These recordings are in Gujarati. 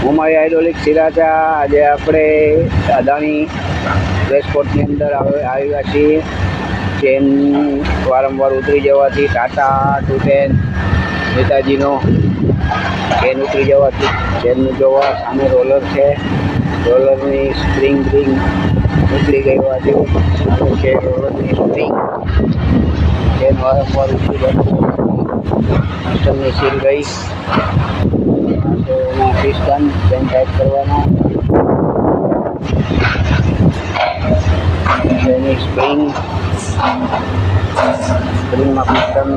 હું મારી હાઇડ્રોલિક સિરાચા આજે આપણે અદાણી રેસકોર્સની અંદર આવ્યા છીએ. ટ્રેન વારંવાર ઉતરી જવાથી ટાટા ટુ ટ્રેન નેતાજીનો ટ્રેન ઉતરી જવાથી ટ્રેનનું જોવા સામે રોલર છે. રોલરની સ્પ્રિંગ ઉતરી ગઈ હોવાથી છે રોલરની સ્પ્રિંગ ટ્રેન વારંવાર ઉતરી જતી સિસ્ટમની સીલ ગઈ તો એના સિસ્ટમ ટ્રેન ટાઈપ કરવાના ટ્રેનની સ્પ્રિંગમાં સિસ્ટમ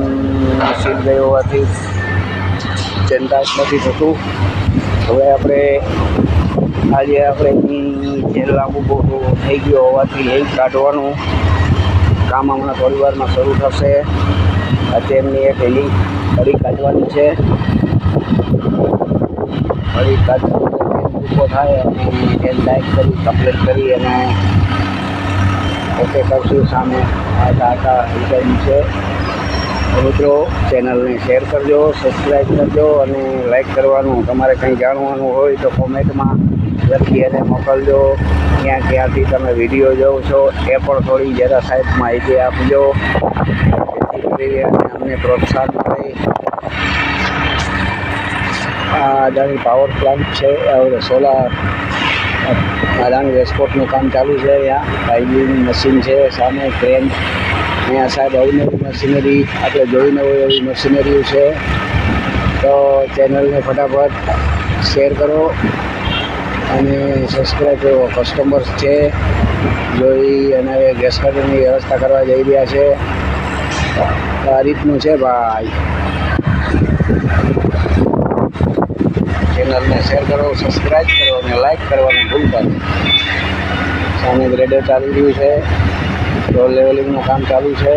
સીલ ગઈ હોવાથી ટ્રેન ટાઈપ નથી થતું. હવે આજે આપણે જેલ લાંબુ બહુ થઈ ગયો હોવાથી એ કાઢવાનું કામ હમણાં થોડી વારમાં શરૂ થશે. ટ્રેનની એક હેલી ફરી કાઢવાની છે. ફરી કાઢવો થાય અને ટ્રેન ટાઈપ કરી કમ્પ્લીટ કરી અને ઓકે કરશું. સામે આ ટાટા રિટર્ન છે. મિત્રો ચેનલને શેર કરજો, સબસ્ક્રાઈબ કરજો અને લાઈક કરવાનું. તમારે કંઈ જાણવાનું હોય તો કોમેન્ટમાં લખી અને મોકલજો. ક્યાંથી તમે વિડીયો જોવો છો એ પણ થોડી જરા સાહેબ માહિતી આપજો, જેથી કરી અને અમને પ્રોત્સાહન મળે. આ અદાણી પાવર પ્લાન્ટ છે, સોલાર અદાણી રેસકોર્ટનું કામ ચાલુ છે. અહીંયા પાઇપિંગ મશીન છે, સામે ક્રેન. અહીંયા સાહેબ અવનવી મશીનરી આપણે જોઈને હોય એવી મશીનરીઓ છે. તો ચેનલને ફટાફટ શેર કરો અને સબસ્ક્રાઈબ કરો. કસ્ટમર્સ છે જોઈ અને ગેસ કટરની વ્યવસ્થા કરવા જઈ રહ્યા છે. આ રીતનું છે ભાઈ. ચેનલને શેર કરો, સબસ્ક્રાઈબ કરો અને લાઈક કરવાનું ભૂલતા નહીં. સામે ગ્રેડર ચાલી રહ્યું છે, રોડ લેવલિંગનું કામ ચાલુ છે.